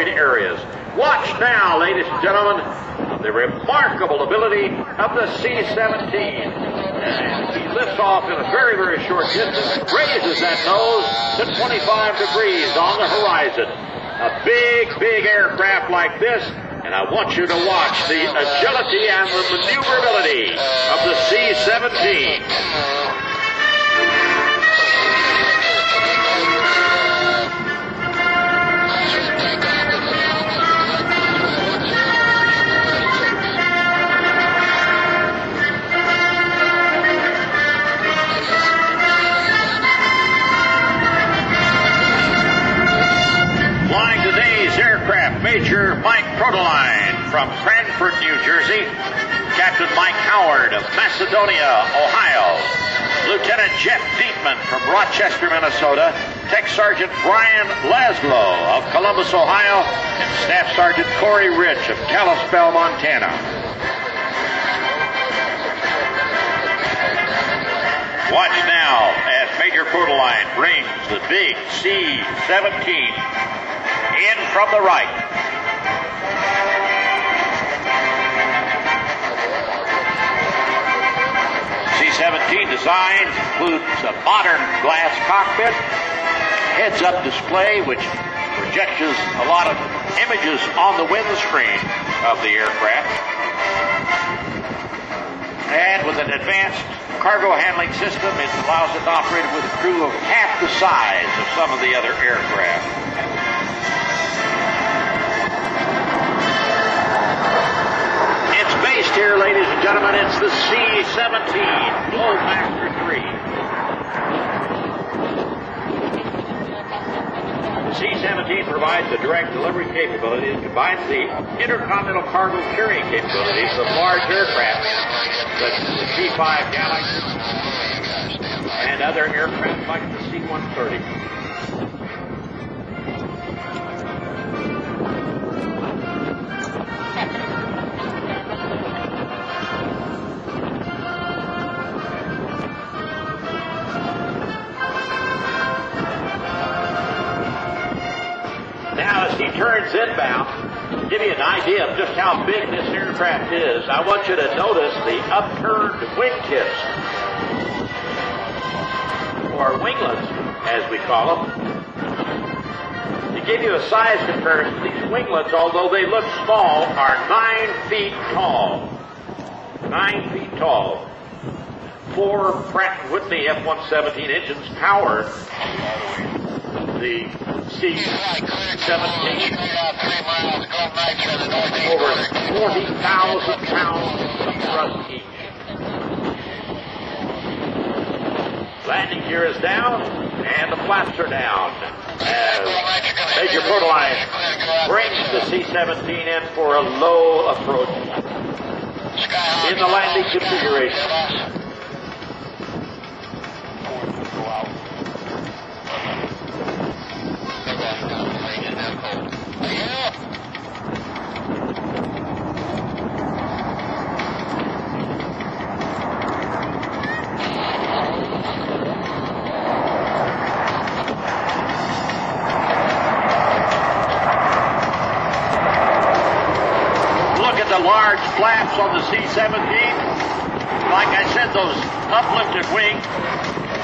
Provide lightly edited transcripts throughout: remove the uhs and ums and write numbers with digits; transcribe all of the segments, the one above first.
areas. Watch now, ladies and gentlemen, the remarkable ability of the C-17. And he lifts off in a very, very short distance, raises that nose to 25 degrees on the horizon. A big, big aircraft like this, and I want you to watch the agility and the maneuverability of the C-17. Flying today's aircraft, Major Mike Protoline from Cranford, New Jersey, Captain Mike Howard of Macedonia, Ohio, Lieutenant Jeff Dietman from Rochester, Minnesota, Tech Sergeant Brian Laszlo of Columbus, Ohio, and Staff Sergeant Corey Rich of Kalispell, Montana. Watch now as Major Protoline brings the big C-17 in from the right. C-17 design includes a modern glass cockpit, heads-up display which projects a lot of images on the windscreen of the aircraft, and with an advanced cargo handling system, it allows it to operate with a crew of half the size of some of the other aircraft. It's based here, ladies and gentlemen, it's the C-17 Globemaster 3. The C-17 provides a direct delivery capability that combines the intercontinental cargo carrying capabilities of large aircraft such as the C-5 Galaxy and other aircraft like the C-130. Now, as he turns inbound, to give you an idea of just how big this aircraft is, I want you to notice the upturned wingtips, or winglets, as we call them. To give you a size comparison, these winglets, although they look small, are 9 feet tall. 9 feet tall. 4 Pratt & Whitney F-117 engines power the C-17, over 40,000 pounds of thrust each. Landing gear is down, and the flaps are down, as Major Protoline brings the C-17 in for a low approach in the landing configuration. Look at the large flaps on the C-17. Like I said, those uplifted wings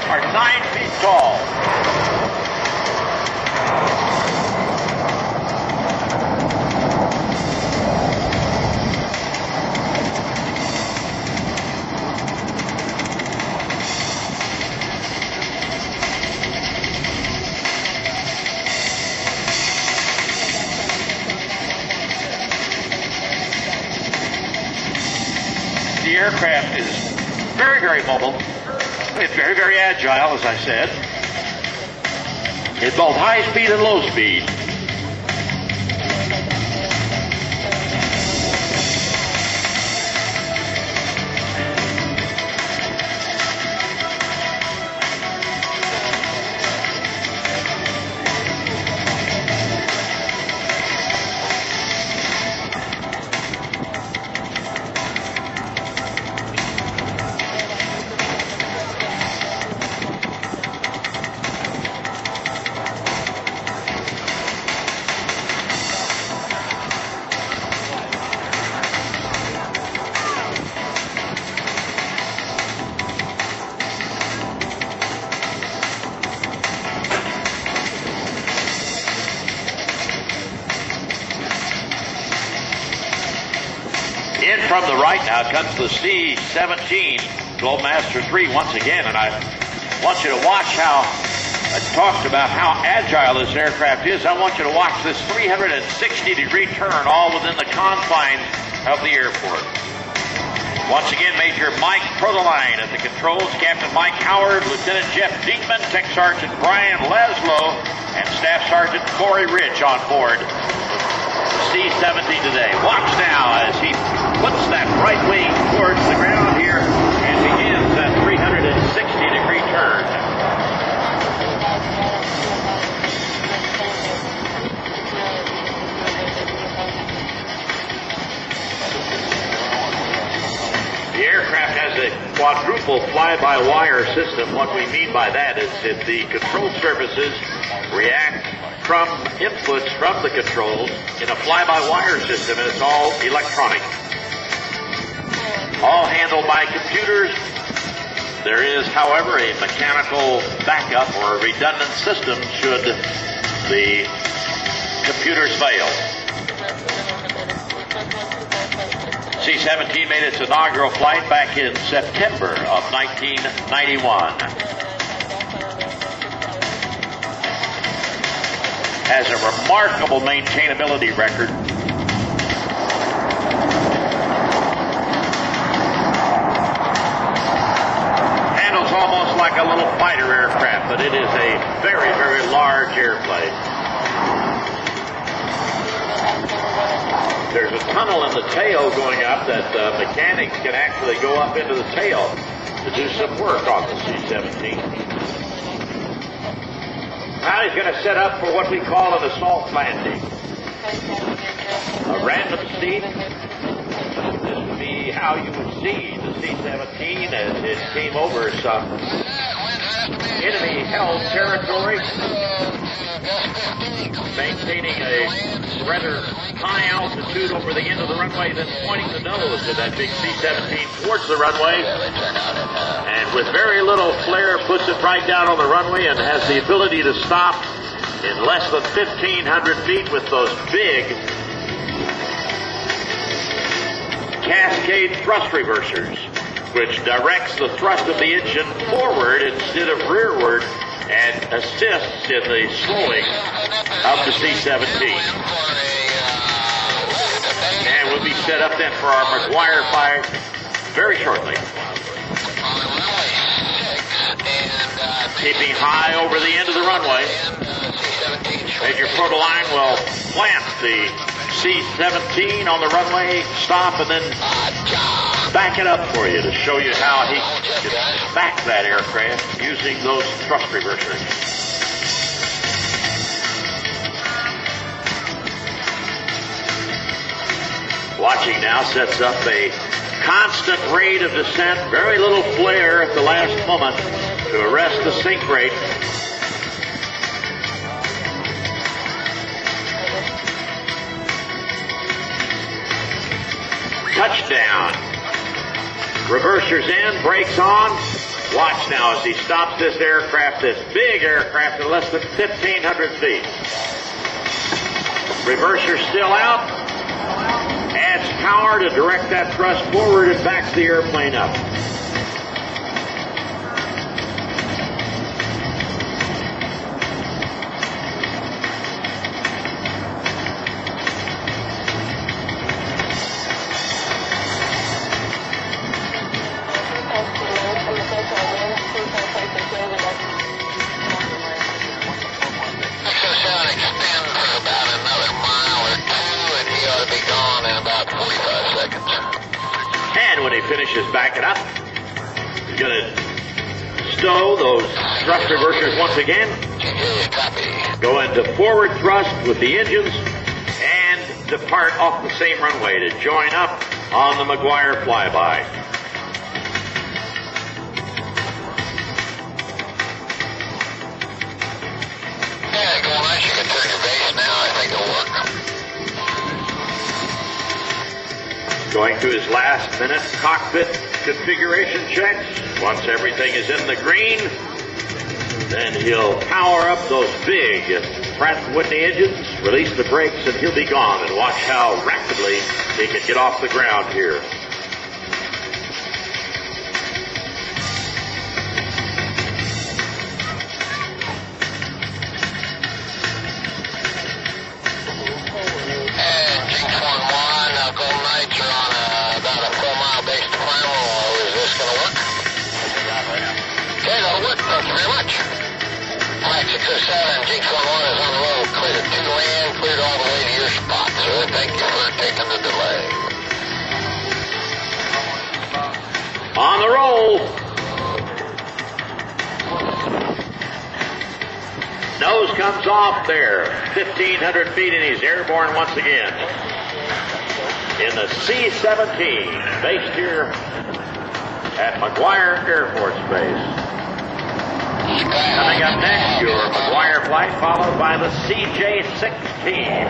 are 9 feet tall. The aircraft is very, very mobile. It's very, very agile, as I said. It's both high speed and low speed. from the right now comes the C-17 Globemaster 3 once again, and I want you to watch how I talked about how agile this aircraft is. I want you to watch this 360-degree turn all within the confines of the airport. Once again, Major Mike Protoline at the controls, Captain Mike Howard, Lieutenant Jeff Diekman, Tech Sergeant Brian Laszlo, and Staff Sergeant Corey Rich on board C-17 today. Watch now as he puts that right wing towards the ground here and begins that 360-degree turn. The aircraft has a quadruple fly-by-wire system. What we mean by that is that the control surfaces react from inputs from the controls in a fly-by-wire system, and it's all electronic. All handled by computers. There is, however, a mechanical backup or a redundant system should the computers fail. C-17 made its inaugural flight back in September of 1991. Has a remarkable maintainability record. Handles almost like a little fighter aircraft, but it is a very, very large airplane. There's a tunnel in the tail going up that mechanics can actually go up into the tail to do some work on the C-17. Now he's going to set up for what we call an assault landing. A random seat. This would be how you would see the C-17 as it came over some enemy-held territory, maintaining a rather high altitude over the end of the runway, then pointing the nose of that big C-17 towards the runway, and with very little flare puts it right down on the runway and has the ability to stop in less than 1,500 feet with those big cascade thrust reversers, which directs the thrust of the engine forward instead of rearward and assists in the slowing of the C-17. And we'll be set up then for our McGuire fire very shortly. Keeping high over the end of the runway. Major Protoline will plant the C-17 on the runway, stop, and then back it up for you to show you how he can back that aircraft using those thrust reversers. Watching now sets up a constant rate of descent, very little flare at the last moment to arrest the sink rate. Touchdown. Reversers in, brakes on. Watch now as he stops this aircraft, this big aircraft, at less than 1,500 feet. Reversers still out. Adds power to direct that thrust forward and backs the airplane up. And when he finishes backing up, he's going to stow those thrust reversers once again, go into forward thrust with the engines, and depart off the same runway to join up on the McGuire flyby. Yeah, go on, you can turn your base now. I think it'll work. Going through his last minute cockpit configuration checks. Once everything is in the green, then he'll power up those big Pratt & Whitney engines, release the brakes, and he'll be gone. And watch how rapidly he can get off the ground here. C-17, G21 is on the road, cleared to land, cleared all the way to your spot, sir. Thank you for taking the delay. On the roll. Nose comes off there, 1,500 feet, and he's airborne once again. In the C-17, based here at McGuire Air Force Base. Coming up next, your McGuire flight, followed by the CJ-16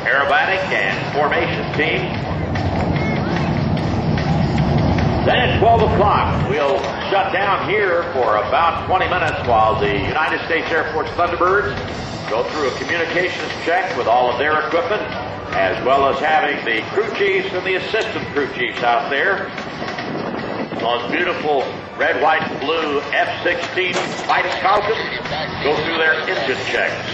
aerobatic and formation team. Then at 12 o'clock, we'll shut down here for about 20 minutes while the United States Air Force Thunderbirds go through a communications check with all of their equipment, as well as having the crew chiefs and the assistant crew chiefs out there. Those beautiful red, white, and blue F-16 fighting Falcons go through their engine checks.